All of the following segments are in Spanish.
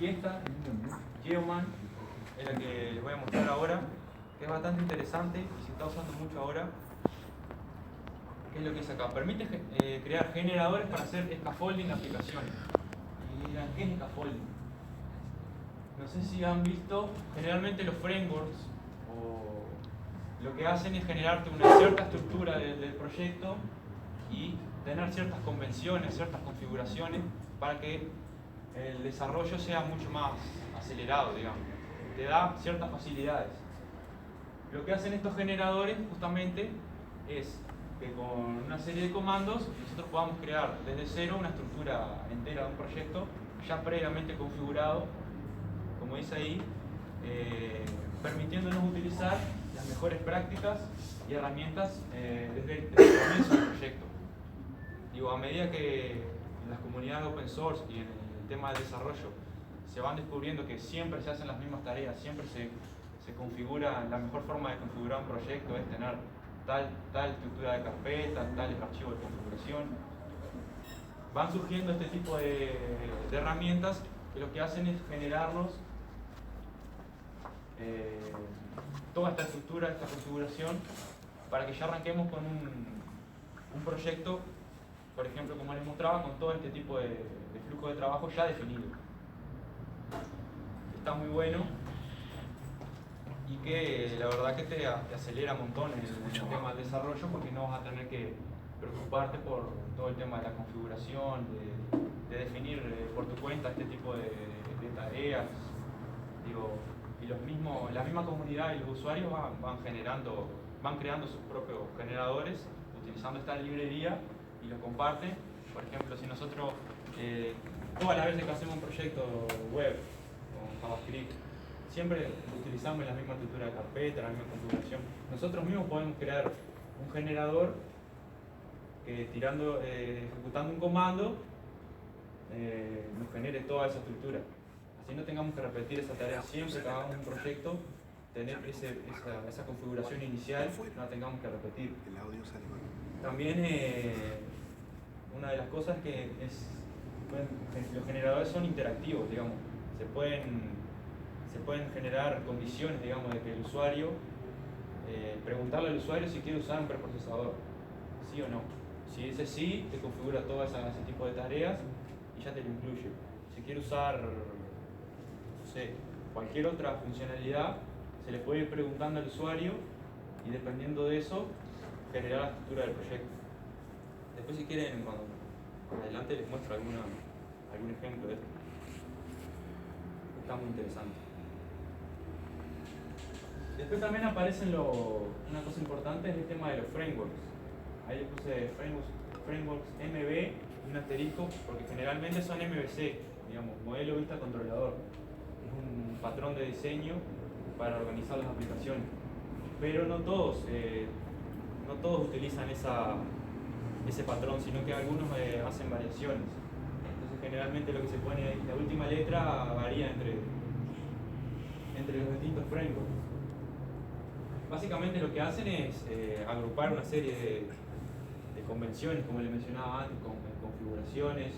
Y esta, Geoman, es la que les voy a mostrar ahora, que es bastante interesante y se está usando mucho ahora. ¿Qué es lo que es acá? Permite crear generadores para hacer scaffolding de aplicaciones. Y dirán, ¿qué es scaffolding? No sé si han visto, generalmente los frameworks lo que hacen es generarte una cierta estructura del proyecto y tener ciertas convenciones, ciertas configuraciones para que el desarrollo sea mucho más acelerado, digamos. Te da ciertas facilidades. Lo que hacen estos generadores justamente es que con una serie de comandos nosotros podamos crear desde cero una estructura entera de un proyecto ya previamente configurado, como dice ahí, permitiéndonos utilizar las mejores prácticas y herramientas desde el comienzo del proyecto. Digo, a medida que en las comunidades open source y en el tema del desarrollo se van descubriendo que siempre se hacen las mismas tareas, siempre se configura, la mejor forma de configurar un proyecto es tener tal estructura de carpeta, tales archivos de configuración. Van surgiendo este tipo de herramientas que lo que hacen es generarnos toda esta estructura, esta configuración, para que ya arranquemos con un proyecto, por ejemplo, como les mostraba, con todo este tipo de flujo de trabajo ya definido. Está muy bueno y que la verdad que te acelera un montón en el tema del desarrollo, porque no vas a tener que preocuparte por todo el tema de la configuración, de definir por tu cuenta este tipo de tareas. Digo, y la misma comunidad y los usuarios van creando sus propios generadores utilizando esta librería y lo comparten. Por ejemplo, si nosotros todas las veces que hacemos un proyecto web con JavaScript, siempre utilizamos la misma estructura de carpeta, la misma configuración. Nosotros mismos podemos crear un generador que ejecutando un comando nos genere toda esa estructura. Así no tengamos que repetir esa tarea siempre que hagamos un proyecto, tener esa configuración inicial, no la tengamos que repetir. También una de las cosas que los generadores son interactivos, digamos. Se pueden generar condiciones, digamos, de que el usuario, preguntarle al usuario si quiere usar un preprocesador, sí o no. Si dice sí, te configura todo ese tipo de tareas y ya te lo incluye. Si quiere usar, no sé, cualquier otra funcionalidad, se le puede ir preguntando al usuario y dependiendo de eso, generar la estructura del proyecto. Después, si quieren, cuando adelante les muestro algún ejemplo de esto. Está muy interesante. Después también aparecen una cosa importante, es el tema de los frameworks. Ahí les puse frameworks MV y un asterisco, porque generalmente son MVC, digamos, modelo vista controlador. Es un patrón de diseño para organizar las aplicaciones. Pero no todos utilizan ese patrón, sino que algunos hacen variaciones. Entonces generalmente lo que se pone ahí, la última letra varía entre los distintos frameworks. Básicamente lo que hacen es agrupar una serie de convenciones, como les mencionaba antes, con configuraciones,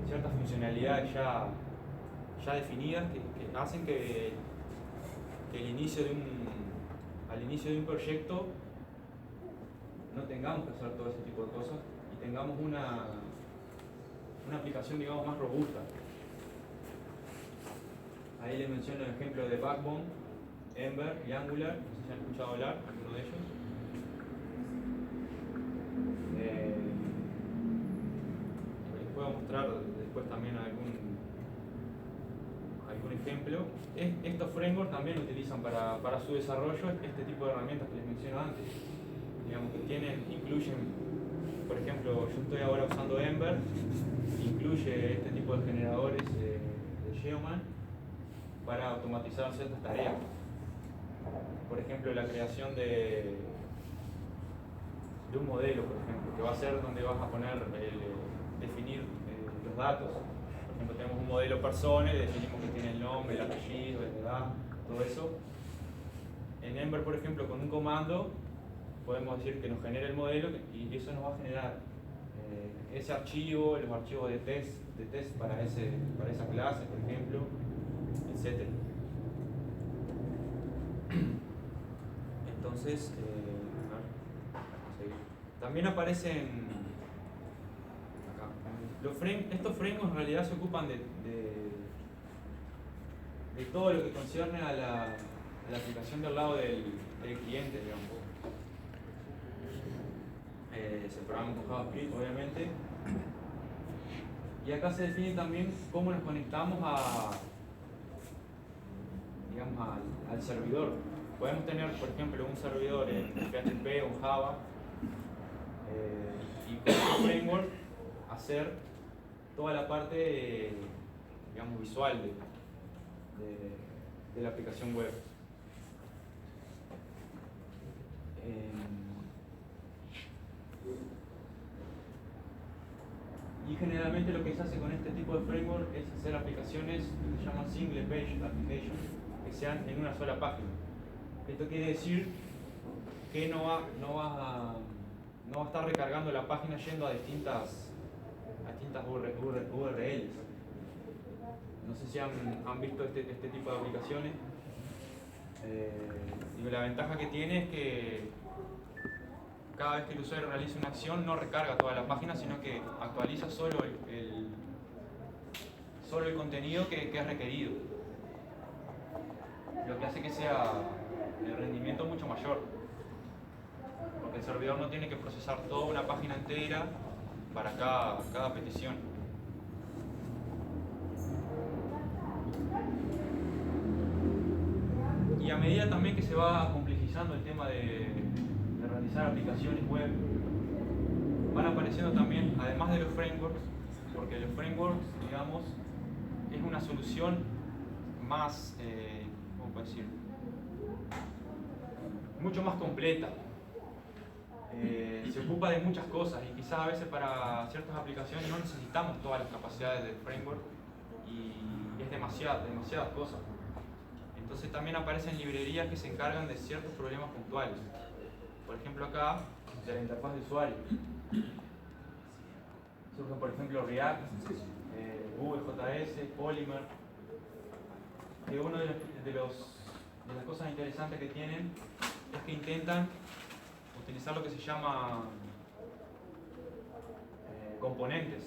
ciertas funcionalidades ya definidas que hacen que al inicio de un proyecto no tengamos que hacer todo ese tipo de cosas y tengamos una aplicación, digamos, más robusta. Ahí les menciono el ejemplo de Backbone, Ember y Angular, no sé si han escuchado hablar alguno de ellos. Les puedo mostrar después también algún ejemplo. Estos frameworks también utilizan para su desarrollo este tipo de herramientas que les menciono antes. Digamos que incluyen, por ejemplo, yo estoy ahora usando Ember, incluye este tipo de generadores de Geoman para automatizar ciertas tareas. Por ejemplo, la creación de un modelo, por ejemplo, que va a ser donde vas a poner, definir los datos. Por ejemplo, tenemos un modelo persona y definimos que tiene el nombre, el apellido, la edad, todo eso. En Ember, por ejemplo, con un comando podemos decir que nos genere el modelo y eso nos va a generar ese archivo, los archivos de test para esa clase, por ejemplo, etc. Entonces, a ver, también aparecen acá. Estos frameworks en realidad se ocupan de todo lo que concierne a la aplicación del lado del cliente, digamos. Se programan con JavaScript, obviamente. Y acá se define también cómo nos conectamos digamos, al servidor. Podemos tener, por ejemplo, un servidor en PHP o en Java y con este framework hacer toda la parte, digamos, visual de la aplicación web. Y generalmente lo que se hace con este tipo de framework es hacer aplicaciones que se llaman single page applications, que sean en una sola página. Esto quiere decir que no va a estar recargando la página yendo a distintas URLs. No sé si han visto este tipo de aplicaciones. Y la ventaja que tiene es que cada vez que el usuario realiza una acción no recarga toda la página, sino que actualiza solo el contenido que es requerido. Lo que hace que sea el rendimiento mucho mayor. Porque el servidor no tiene que procesar toda una página entera para cada petición. Y a medida también que se va complejizando el tema de realizar aplicaciones web, van apareciendo también, además de los frameworks, porque los frameworks, digamos, es una solución más, ¿cómo puedo decir? Mucho más completa. Se ocupa de muchas cosas y quizás a veces para ciertas aplicaciones no necesitamos todas las capacidades del framework y es demasiadas cosas. Entonces también aparecen librerías que se encargan de ciertos problemas puntuales. Por ejemplo acá, de la interfaz de usuario. Surgen por ejemplo React, Vue.js, Polymer. Que una de las cosas interesantes que tienen es que intentan utilizar lo que se llama componentes.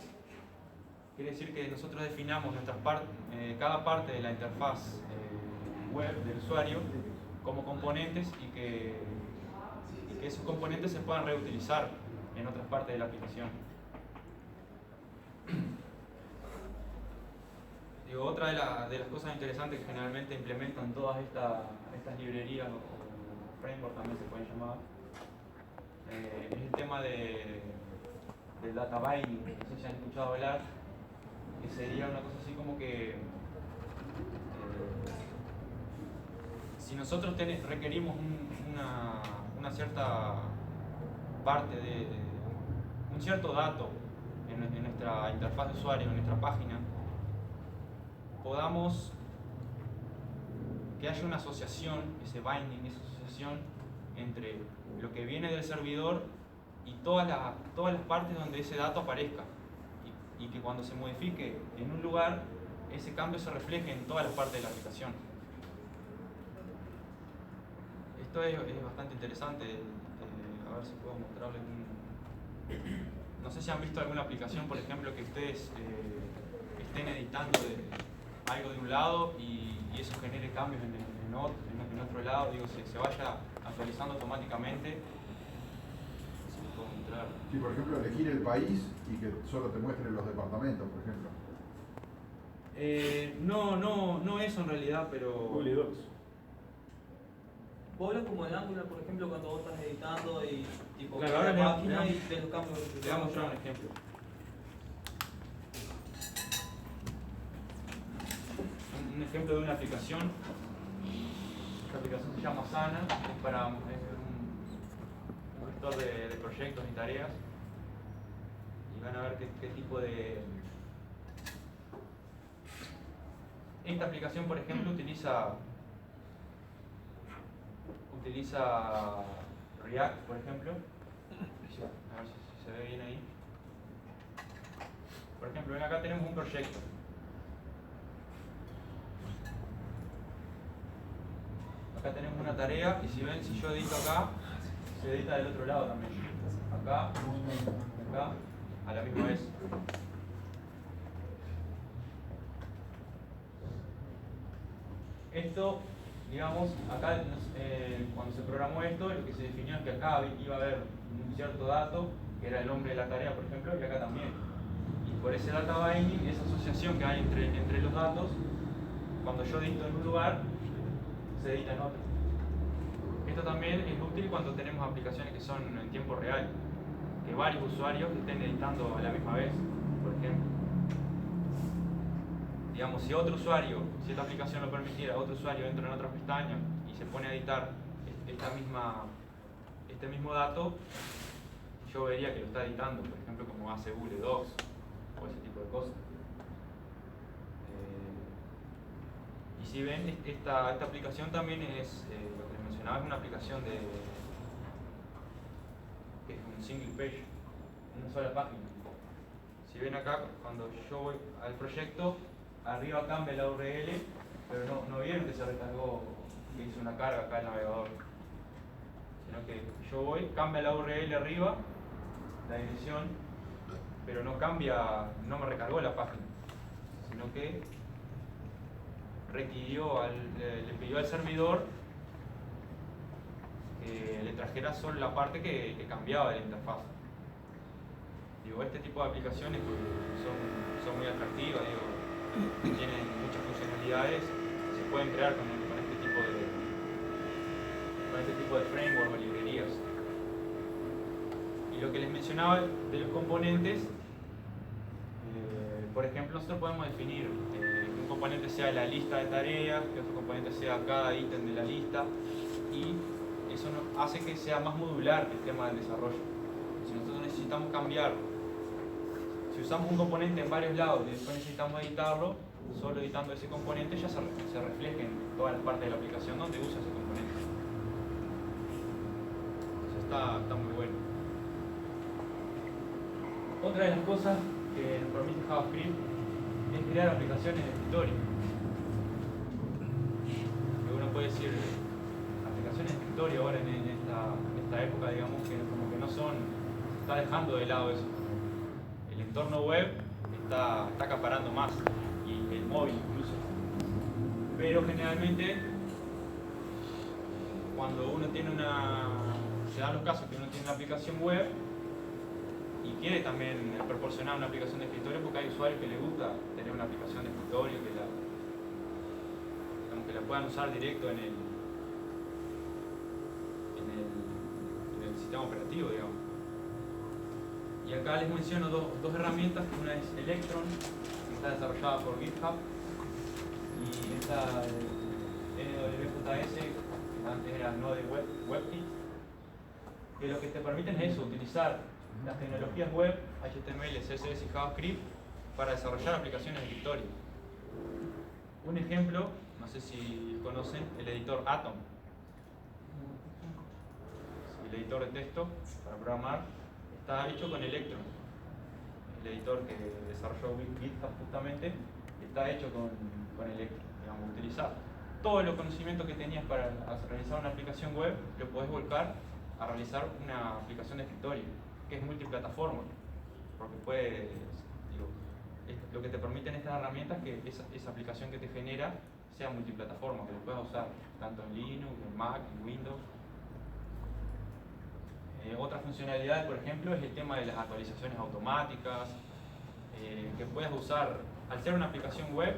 Quiere decir que nosotros definamos cada parte de la interfaz web del usuario como componentes y que esos componentes se puedan reutilizar en otras partes de la aplicación. Otra de las cosas interesantes que generalmente implementan todas estas librerías o frameworks también se pueden llamar, es el tema del data binding. No sé si han escuchado hablar, que sería una cosa así como que si nosotros requerimos una cierta parte un cierto dato en nuestra interfaz de usuario, en nuestra página, podamos que haya una asociación, ese binding, esa asociación entre lo que viene del servidor y todas las partes donde ese dato aparezca y que cuando se modifique en un lugar, ese cambio se refleje en todas las partes de la aplicación. Esto es bastante interesante. A ver si puedo mostrarles no sé si han visto alguna aplicación, por ejemplo, que ustedes estén editando algo de un lado y eso genere cambios en otro lado, se vaya actualizando automáticamente. Si les puedo mostrar. Sí, por ejemplo, elegir el país y que solo te muestren los departamentos, por ejemplo. No eso en realidad, pero... Google Docs. Vos hablas como el Angular, por ejemplo, cuando vos estás editando y tipo Claro, ahora la página y ves los cambios. Le vamos a mostrar un ejemplo. Un ejemplo de una aplicación. Esta aplicación se llama Asana, es un gestor de proyectos y tareas. Y van a ver qué tipo de... Esta aplicación, por ejemplo, utiliza React, por ejemplo. A ver si se ve bien ahí. Por ejemplo, ven acá tenemos un proyecto. Acá tenemos una tarea y si ven, si yo edito acá, se edita del otro lado también. Acá, acá, a la misma vez. Esto, digamos, acá cuando se programó esto, lo que se definió es que acá iba a haber un cierto dato, que era el nombre de la tarea, por ejemplo, y acá también. Y por ese data binding, esa asociación que hay entre los datos, cuando yo edito en un lugar, se edita en otro. Esto también es útil cuando tenemos aplicaciones que son en tiempo real, que varios usuarios estén editando a la misma vez, por ejemplo. Digamos, si otro usuario, si esta aplicación lo permitiera, otro usuario entra en otra pestaña y se pone a editar este mismo dato, yo vería que lo está editando, por ejemplo, como hace Google Docs o ese tipo de cosas. Y si ven, esta aplicación también es, lo que les mencionaba, es una aplicación que es un single page, una sola página. Si ven acá, cuando yo voy al proyecto, arriba cambia la URL, pero no vieron que se recargó, que hizo una carga acá el navegador. Sino que yo voy, cambia la URL arriba, la dirección, pero no me recargó la página, sino que le pidió al servidor que le trajera solo la parte que cambiaba de la interfaz. Digo, este tipo de aplicaciones son muy atractivas, tienen muchas funcionalidades, se pueden crear con este tipo de framework o librerías. Y lo que les mencionaba de los componentes, por ejemplo, nosotros podemos definir que un componente sea la lista de tareas, que otro componente sea cada ítem de la lista, y eso hace que sea más modular el tema del desarrollo. Si nosotros necesitamos cambiar, si usamos un componente en varios lados y después necesitamos editarlo, solo editando ese componente ya se refleja en todas las partes de la aplicación donde usa ese componente. Eso está muy bueno. Otra de las cosas que nos permite JavaScript es crear aplicaciones de escritorio. Que uno puede decir, aplicaciones de escritorio ahora en esta época, digamos, que como que no son, se está dejando de lado eso. El entorno web está acaparando más, y el móvil incluso. Pero generalmente, cuando uno tiene se dan los casos que uno tiene una aplicación web y quiere también proporcionar una aplicación de escritorio, porque hay usuarios que les gusta tener una aplicación de escritorio que la puedan usar directo en el sistema operativo, digamos. Y acá les menciono dos herramientas. Una es Electron, que está desarrollada por GitHub, y esta NWJS, que antes era Node WebKit, que lo que te permiten es eso, utilizar las tecnologías web, HTML, CSS y JavaScript para desarrollar aplicaciones de escritorio. Un ejemplo, no sé si conocen, el editor Atom. El editor de texto para programar está hecho con Electron. El editor que desarrolló GitHub justamente está hecho con Electron. Digamos, utilizar todos los conocimientos que tenías para realizar una aplicación web, lo podés volcar a realizar una aplicación de escritorio, que es multiplataforma, porque lo que te permiten estas herramientas es que esa aplicación que te genera sea multiplataforma, que lo puedas usar tanto en Linux, en Mac, en Windows. Otra funcionalidad, por ejemplo, es el tema de las actualizaciones automáticas, que puedas usar, al ser una aplicación web,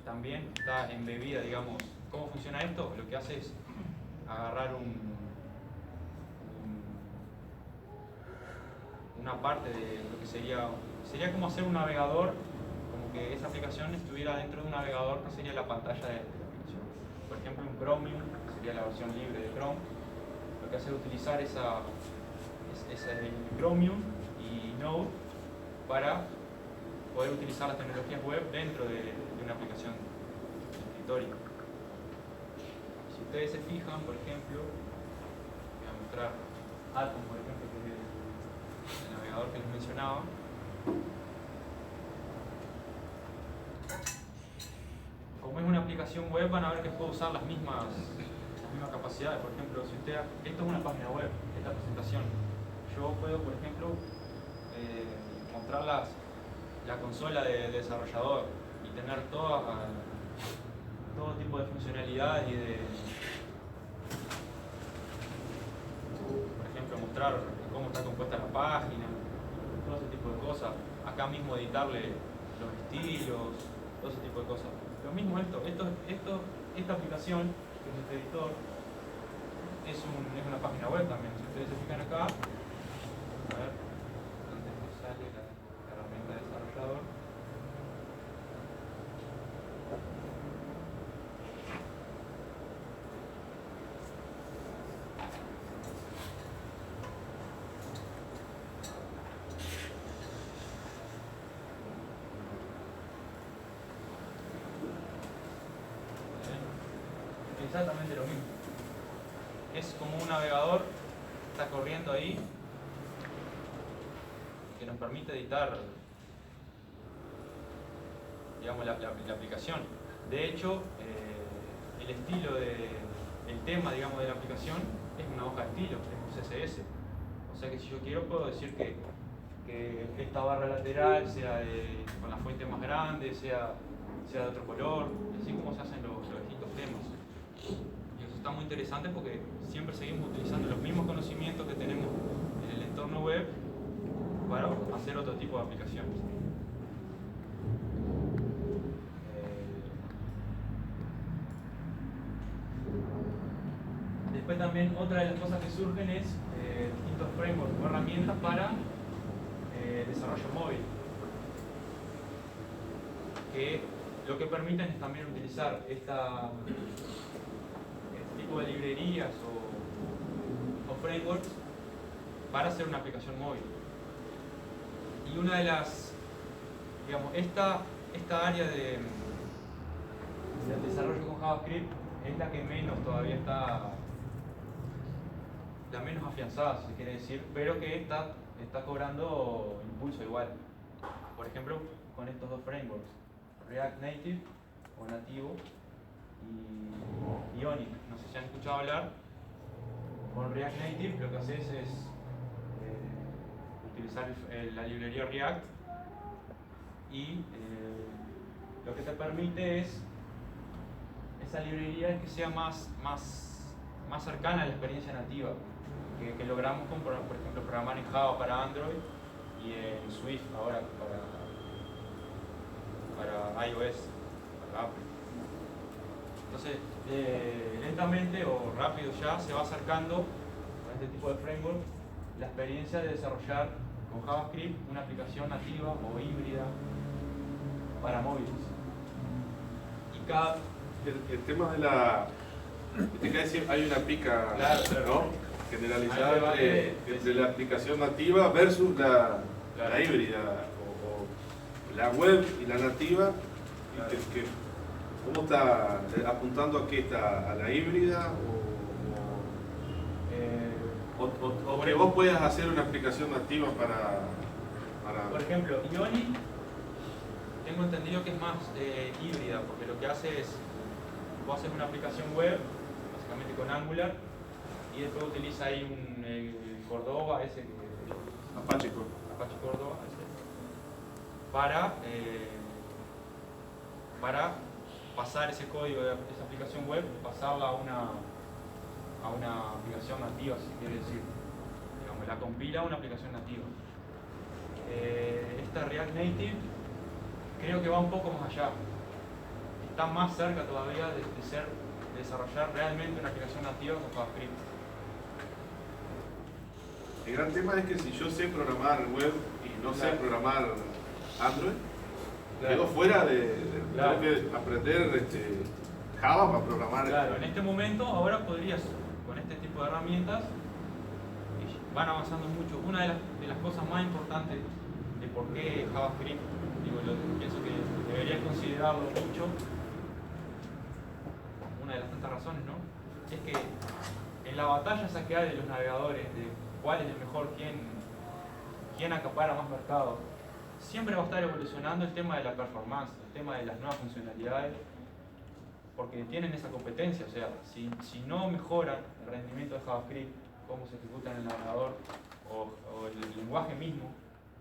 también está embebida, digamos. ¿Cómo funciona esto? Lo que hace es agarrar una parte de lo que sería como hacer un navegador, como que esa aplicación estuviera dentro de un navegador que sería la pantalla de la aplicación. Por ejemplo, un Chromium, que sería la versión libre de Chrome, lo que hace es utilizar ese Chromium y Node para poder utilizar las tecnologías web dentro de una aplicación de escritorio. Si ustedes se fijan, por ejemplo, voy a mostrar Atom, por ejemplo, que es el navegador que les mencionaba. aplicación web van a ver que puedo usar las mismas capacidades. Por ejemplo, si usted, esto es una página web, esta presentación. Yo puedo, por ejemplo, mostrar la consola de desarrollador y tener todo tipo de funcionalidades y de, por ejemplo, mostrar cómo está compuesta la página, todo ese tipo de cosas. Acá mismo editarle los estilos, todo ese tipo de cosas. Lo mismo esta aplicación, que es este editor, es una página web también. Si ustedes se fijan acá, a ver, donde sale la herramienta de desarrollador. Exactamente lo mismo. Es como un navegador, está corriendo ahí, que nos permite editar, digamos, la aplicación. De hecho, el estilo el tema, digamos, de la aplicación es una hoja de estilo, es un CSS. O sea que si yo quiero puedo decir que esta barra lateral sea con la fuente más grande, sea de otro color, así como se hacen los distintos temas. Y eso está muy interesante porque siempre seguimos utilizando los mismos conocimientos que tenemos en el entorno web para hacer otro tipo de aplicaciones. Después también otra de las cosas que surgen es distintos frameworks o herramientas para desarrollo móvil, que lo que permiten es también utilizar este tipo de librerías o frameworks para hacer una aplicación móvil. Y una de las, digamos, esta área del desarrollo con JavaScript es la que menos todavía está, la menos afianzada, si se quiere decir, pero que está cobrando impulso igual. Por ejemplo, con estos dos frameworks, React Native o nativo y Ionic. No sé si han escuchado hablar. Con React Native lo que haces es utilizar la librería React y lo que te permite es esa librería que sea más cercana a la experiencia nativa que logramos con, por ejemplo, programar en Java para Android y en Swift ahora para iOS, para Apple. Entonces, lentamente o rápido ya se va acercando a este tipo de framework la experiencia de desarrollar con JavaScript una aplicación nativa o híbrida para móviles. Y cada... El tema de la... Te cae decir, hay una pica, claro, ¿no? Generalizada entre la aplicación nativa versus la híbrida, o la web y la nativa. Claro. ¿Cómo está apuntando a qué está? ¿A la híbrida? ¿O que vos puedas hacer una aplicación nativa para... Por ejemplo, Ionic tengo entendido que es más híbrida, porque lo que hace es, vos haces una aplicación web, básicamente con Angular, y después utiliza ahí el Cordova, ese Apache Cordova, ese, para pasar ese código de esa aplicación web, pasarla a una aplicación nativa, si quiere decir. Digamos, la compila a una aplicación nativa. Esta React Native creo que va un poco más allá. Está más cerca todavía de desarrollar realmente una aplicación nativa con JavaScript. El gran tema es que si yo sé programar web y no sé programar Android, quedo fuera tengo que aprender Java para programar. Claro, en este momento ahora podrías, con este tipo de herramientas, van avanzando mucho. Una de las cosas más importantes de por qué JavaScript, pienso que deberías considerarlo mucho, una de las tantas razones, ¿no? Es que en la batalla esa que hay de los navegadores, de cuál es el mejor, quién acapara más mercado, siempre va a estar evolucionando el tema de la performance, el tema de las nuevas funcionalidades. porque tienen esa competencia, o sea, si no mejoran el rendimiento de JavaScript, cómo se ejecuta en el navegador, o el lenguaje mismo,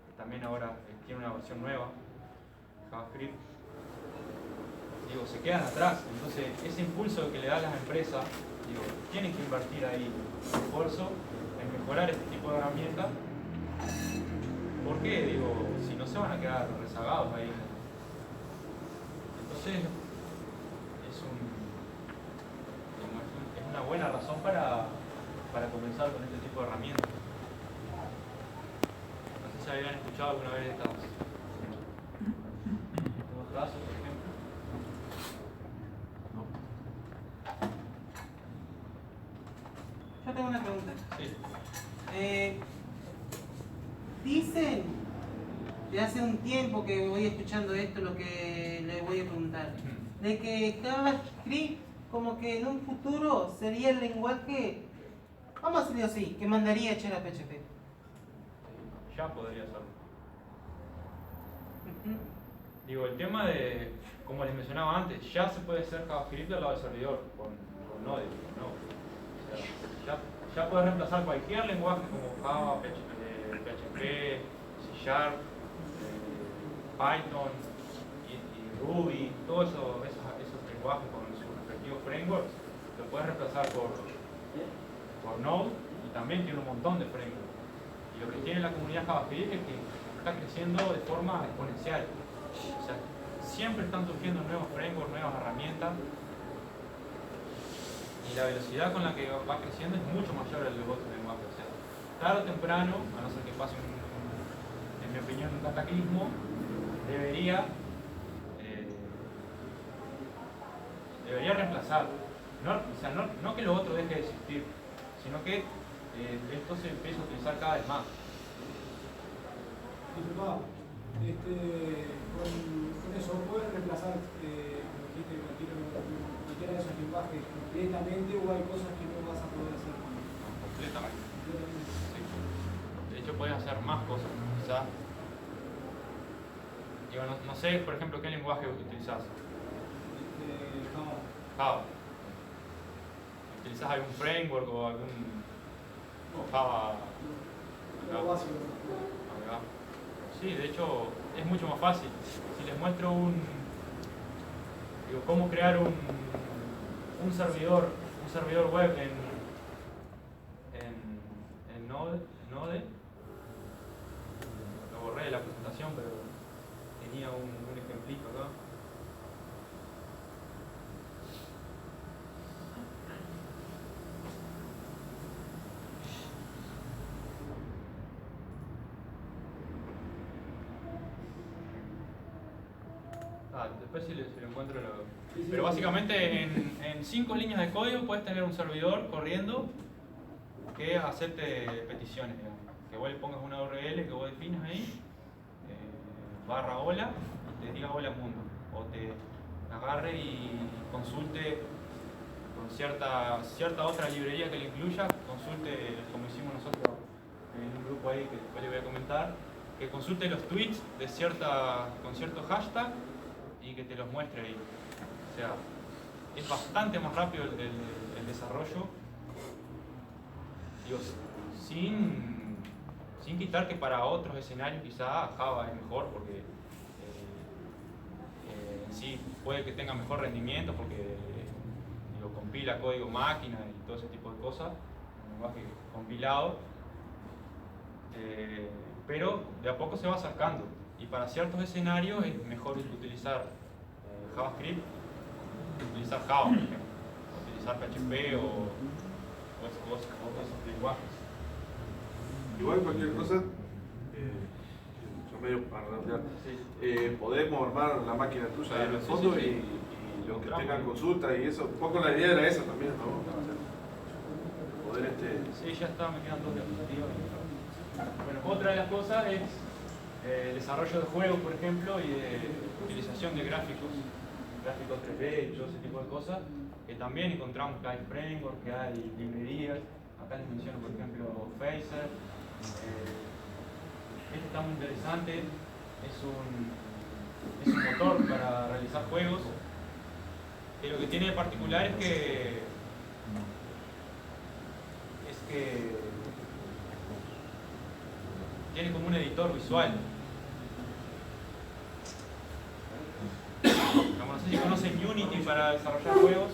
que también ahora tiene una versión nueva, JavaScript, digo, se quedan atrás. Entonces, ese impulso que le dan las empresas, digo, tienen que invertir ahí esfuerzo en mejorar este tipo de herramientas. ¿Por qué? Digo, si no se van a quedar rezagados ahí. Entonces, es una buena razón para comenzar con este tipo de herramientas. No sé si habían escuchado alguna vez estos casos, por ejemplo. Yo tengo una pregunta. Sí. Dicen, de hace un tiempo que voy escuchando esto, lo que les voy a preguntar, de que JavaScript como que en un futuro sería el lenguaje, vamos a decirlo así, que mandaría a echar a PHP. Ya podría ser. Digo, el tema de, como les mencionaba antes, ya se puede hacer JavaScript al lado del servidor con Node, ¿no? O sea, ya puedes reemplazar cualquier lenguaje como Java, PHP, C#, Python y Ruby, todos esos lenguajes con sus respectivos frameworks, lo puedes reemplazar por Node, y también tiene un montón de frameworks. Y lo que tiene la comunidad JavaScript es que está creciendo de forma exponencial. O sea, siempre están surgiendo nuevos frameworks, nuevas herramientas, y la velocidad con la que va creciendo es mucho mayor al de los otros lenguajes. O sea, tarde o temprano, a no ser que pase en mi opinión un cataclismo, debería reemplazar. O sea, no que lo otro deje de existir, sino que esto se empieza a utilizar cada vez más. Disculpa, con eso, ¿puedes reemplazar cualquiera de esos lenguajes completamente o hay cosas que no vas a poder hacer? Completamente. Sí. De hecho, puedes hacer más cosas. Quizás. Digo, no sé, por ejemplo, ¿qué lenguaje utilizas? Java. Java. ¿Utilizas algún framework o algún Java? Lo básico. Ahí va. Sí, de hecho es mucho más fácil. Si les muestro cómo crear un servidor web en Node, lo borré de la presentación, pero tenía un ejemplito acá. Después si lo encuentro Pero básicamente en 5 líneas de código puedes tener un servidor corriendo que acepte peticiones, digamos. Que vos le pongas una URL que vos definas ahí, /hola, y te diga hola mundo. O te agarre y consulte con cierta otra librería que le incluya, consulte, como hicimos nosotros en un grupo ahí que después le voy a comentar, que consulte los tweets con cierto hashtag y que te los muestre ahí. O sea, es bastante más rápido el desarrollo. Digo, sin quitar que para otros escenarios quizá Java es mejor, porque en sí puede que tenga mejor rendimiento, porque compila código máquina y todo ese tipo de cosas, un lenguaje compilado, pero de a poco se va acercando. Y para ciertos escenarios es mejor utilizar JavaScript, utilizar Java, por ejemplo, utilizar PHP o esos lenguajes. Igual cualquier cosa, yo medio para redondear, podemos armar la máquina tuya Claro, en el sí, fondo sí, sí. y los que tengan consulta y eso, un poco la idea era esa también, ¿no? Poder Sí, ya está, me quedan 2 diapositivas. Bueno, otra de las cosas es el desarrollo de juegos, por ejemplo, y de utilización de gráficos 3D y todo ese tipo de cosas, que también encontramos que hay frameworks, que hay librerías. Acá les menciono, por ejemplo, Phaser. Este está muy interesante, es un motor para realizar juegos. que lo que tiene de particular es que tiene como un editor visual. Como no sé si conocen Unity para desarrollar juegos.